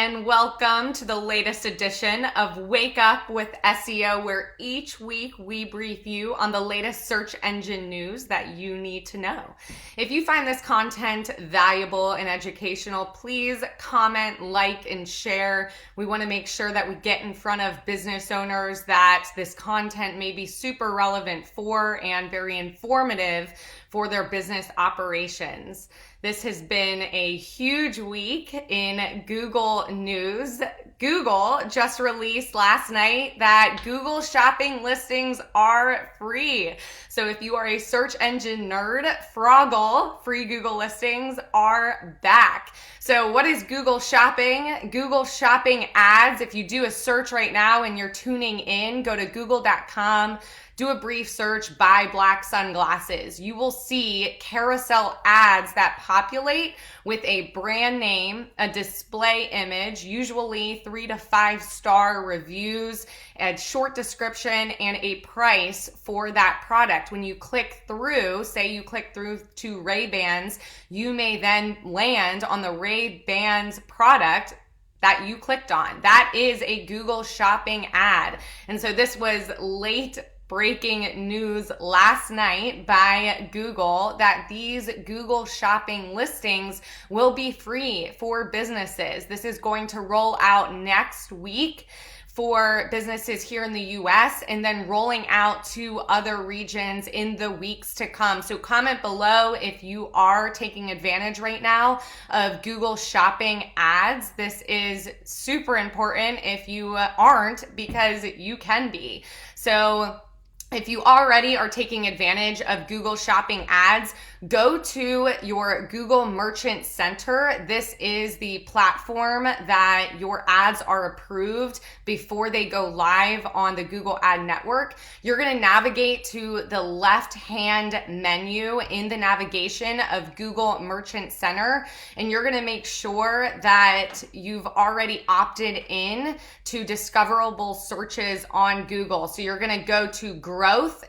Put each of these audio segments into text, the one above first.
and welcome to the latest edition of Wake Up with SEO, where each week we brief you on the latest search engine news that you need to know. If you find this content valuable and educational, please comment, like, and share. We want to make sure that we get in front of business owners that this content may be super relevant for and very informative for their business operations. This has been a huge week in Google news. Google just released last night that Google shopping listings are free. So if you are a search engine nerd, Froggle free Google listings are back. So what is Google shopping? Google shopping ads. If you do a search right now and you're tuning in, go to google.com. Do a brief search, buy black sunglasses. You will see carousel ads that populate with a brand name, a display image, usually 3 to 5 star reviews, a short description, and a price for that product. When you click through, say you click through to Ray-Bans, you may then land on the Ray-Bans product that you clicked on. That is a Google shopping ad. And so this was late breaking news last night by Google that these Google shopping listings will be free for businesses. This is going to roll out next week for businesses here in the US and then rolling out to other regions in the weeks to come. So comment below if you are taking advantage right now of Google shopping ads. This is super important if you aren't, because you can be. So if you already are taking advantage of Google shopping ads, go to your Google Merchant Center. This is the platform that your ads are approved before they go live on the Google Ad Network. You're going to navigate to the left-hand menu in the navigation of Google Merchant Center, and you're going to make sure that you've already opted in to discoverable searches on Google. So you're going to go to growth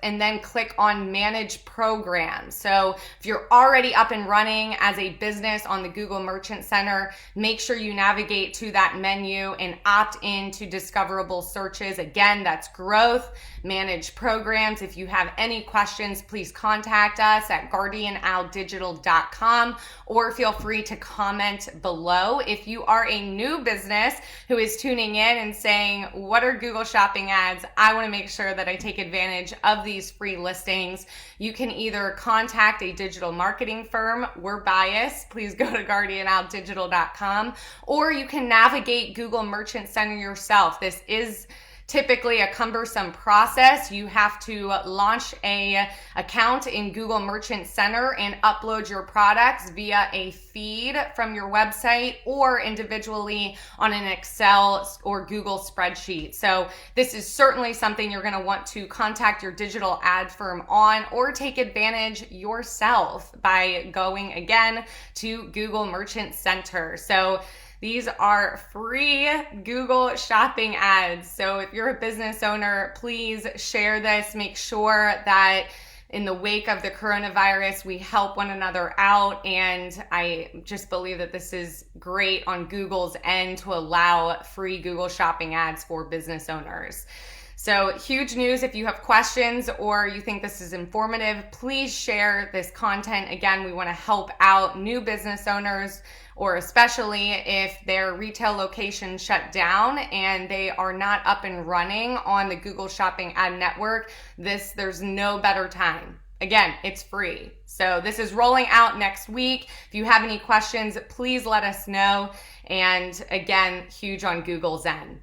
and then click on manage programs. So if you're already up and running as a business on the Google Merchant Center, make sure you navigate to that menu and opt in to discoverable searches. Again, that's growth, manage programs. If you have any questions, please contact us at guardianowldigital.com or feel free to comment below. If you are a new business who is tuning in and saying, what are Google shopping ads? I want to make sure that I take advantage of these free listings. You can either contact a digital marketing firm. We're biased. Please go to guardianowldigital.com, or you can navigate Google Merchant Center yourself. This is typically a cumbersome process. You have to launch an account in Google Merchant Center and upload your products via a feed from your website or individually on an Excel or Google spreadsheet. So this is certainly something you're going to want to contact your digital ad firm on, or take advantage yourself by going again to Google Merchant Center. So these are free Google shopping ads. So if you're a business owner, please share this. Make sure that in the wake of the coronavirus, we help one another out. And I just believe that this is great on Google's end to allow free Google shopping ads for business owners. So huge news. If you have questions or you think this is informative, please share this content. Again, we want to help out new business owners, or especially if their retail location shut down and they are not up and running on the Google Shopping Ad Network. There's no better time. Again, it's free. So this is rolling out next week. If you have any questions, please let us know. And again, huge on Google's end.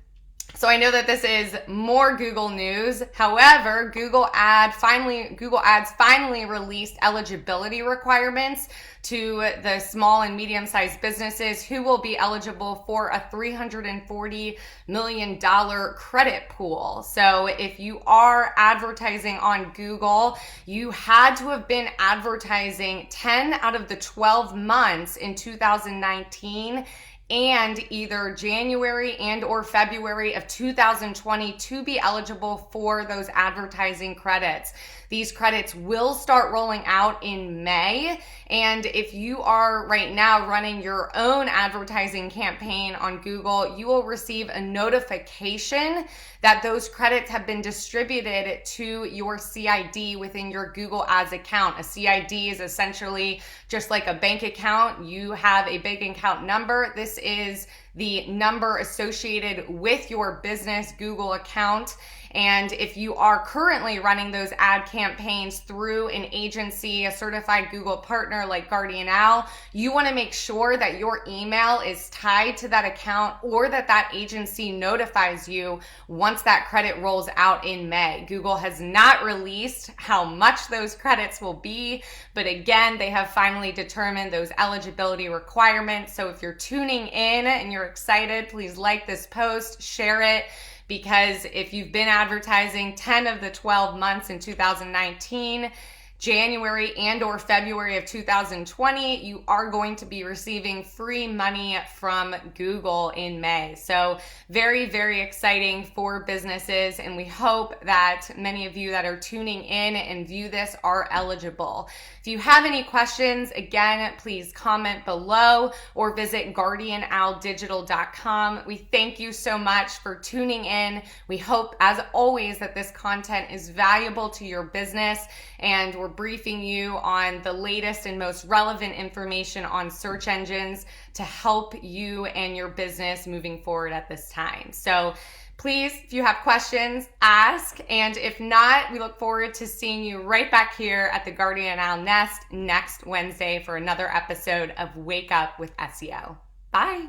So I know that this is more Google news. However, Google Ads finally released eligibility requirements to the small and medium-sized businesses who will be eligible for a $340 million credit pool. So if you are advertising on Google, you had to have been advertising 10 out of the 12 months in 2019 and either January and or February of 2020 to be eligible for those advertising credits. These credits will start rolling out in May. And if you are right now running your own advertising campaign on Google, you will receive a notification that those credits have been distributed to your CID within your Google Ads account. A CID is essentially just like a bank account. You have a bank account number. This is the number associated with your business Google account. And if you are currently running those ad campaigns through an agency, a certified Google partner like Guardian Owl, you want to make sure that your email is tied to that account or that agency notifies you once that credit rolls out in May. Google has not released how much those credits will be, but again, they have finally determined those eligibility requirements. So if you're tuning in and you're excited, please like this post, share it. Because if you've been advertising 10 of the 12 months in 2019, January and or February of 2020, you are going to be receiving free money from Google in May. So very, very exciting for businesses. And we hope that many of you that are tuning in and view this are eligible. If you have any questions, again, please comment below or visit guardianowldigital.com. We thank you so much for tuning in. We hope, as always, that this content is valuable to your business, and we're briefing you on the latest and most relevant information on search engines to help you and your business moving forward at this time. So please, if you have questions, ask. And if not, we look forward to seeing you right back here at the Guardian Owl Nest next Wednesday for another episode of Wake Up with SEO. Bye.